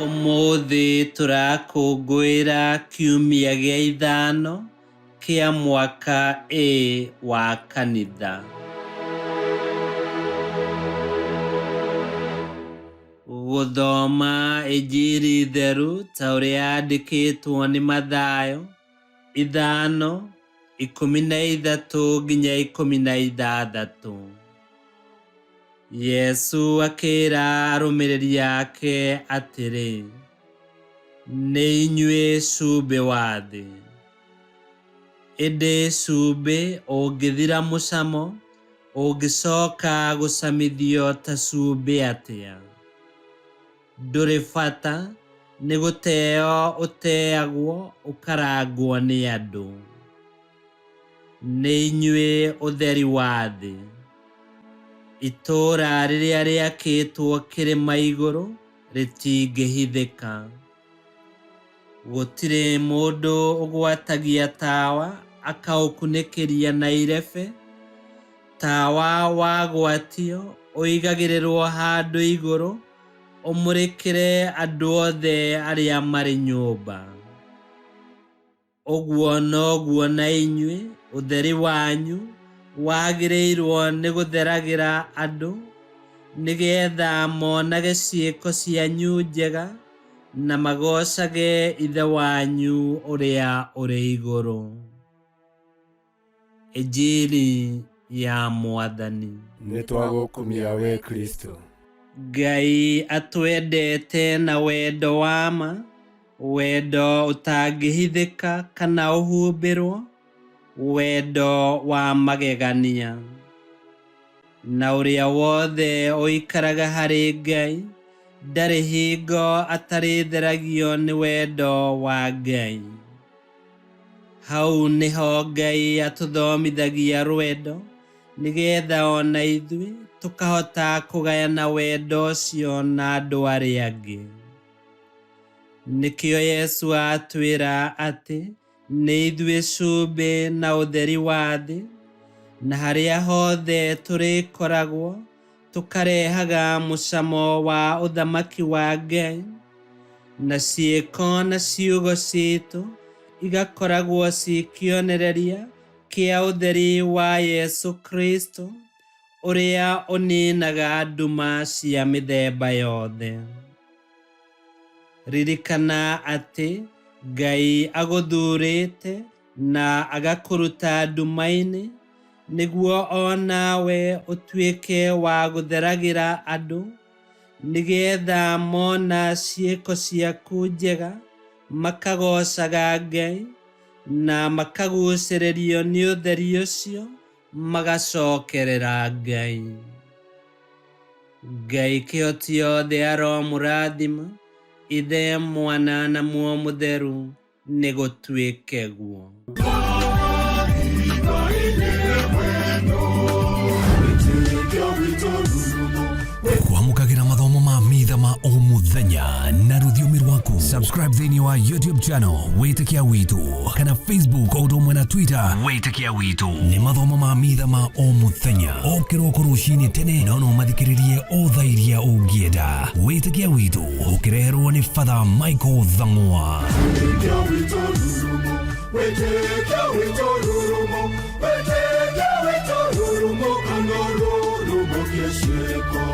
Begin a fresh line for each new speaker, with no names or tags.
Umuthi turakũngũĩra kiumia gĩa ithano kĩa mwaka wa kanitha. Gũthoma Injili theru ta ũrĩa yandĩkĩtwo nĩ Mathayo 5:13-16. Yesu akĩra arũmĩrĩri ake atĩrĩ, nĩ inyuĩ cumbĩ wa thĩ. Ĩndĩ cumbĩ ũngĩthira mũcamo, ũngĩcoka gũcamithio ta cumbĩ atĩa? Ndũrĩ bata nĩ gũteo ũteagwo ũkarangwo nĩ andũ. Nĩ inyuĩ ũtheri wa thĩ. Itũũra rĩrĩa rĩakĩtwo kĩrĩma igũrũ rĩtingĩhithĩka. Gũtirĩ mũndũ ũgwatagia tawa akaũkunĩkĩria na irebe. Tawa wagwatio ũigagĩrĩrwo handũ igũrũ, ũmũrĩkĩre andũ othe arĩa marĩ nyũmba. Ũguo noguo na inyuĩ ũtheri wanyu wagĩrĩirwo nĩ gũtheragĩra andũ, nĩgetha monage ciĩko cianyu njega na magocage Ithe wanyu ũrĩa ũrĩ igũrũ. Injili ya Mwathani.
Nĩ twagũkumia we Kristo.
Ngai atwendete na wendo wa ma, wendo ũtangĩhithĩka kana ũhumbĩrwo, wendo wa magegania. Na ũrĩa wothe ũikaraga harĩ Ngai ndarĩ hingo atarĩtheragio nĩ wendo wa Ngai. Hau nĩho Ngai atũthomithagia rwendo, nĩgetha ona ithuĩ tũkahota kũgayana wendo ũcio na andũ arĩa angĩ. Nĩkĩo Yesu atwĩra atĩ nĩ ithuĩ cumbĩ na ũtheri wa thĩ, na harĩa hothe tũrĩkoragwo tũkarehaga mũcamo wa ũthamaki wa Ngai, na ciĩko na ciugo citũ igakoragwo cikĩonereria kĩa ũtheri wa Yesu Kristo, ũrĩa ũninaga nduma cia mĩthemba yothe. Ririkana atĩ Ngai agũthurĩte na agakũruta nduma-inĩ, nĩguo onawe ũtuĩke wa gũtheragĩra andũ, nĩgetha mona ciĩko ciaku njega makagocaga Ngai na makagucĩrĩrio nĩ ũtheri ũcio, magacokerera Ngai. Ngai kĩhoti othe aromũrathima, Ithe, Mwana na Muoyo Mũtheru, nĩ gũtuĩke guo.
Kwamũkagĩra mathomo ma mitha ma o mũthenya na rũthiomi rwaku. Subscribe thĩinĩ wa YouTube channel Wĩtĩkia Witũ, kana Facebook o ũndũ ũmwe na Twitter Wĩtĩkia Witũ. Nĩ mathomo ma mitha ma o mũthenya, o kĩroko rũcinĩ tene, no mathikĩrĩrie o thaa iria ũngĩenda. Wĩtĩkia Witũ ũkĩreherwo nĩ Father Michael Thang'wa. Wĩtĩkia Witũ rurumo, Wĩtĩkia Witũ rurumo, Wĩtĩkia Witũ rurumo, kana rurumo kĩciĩko.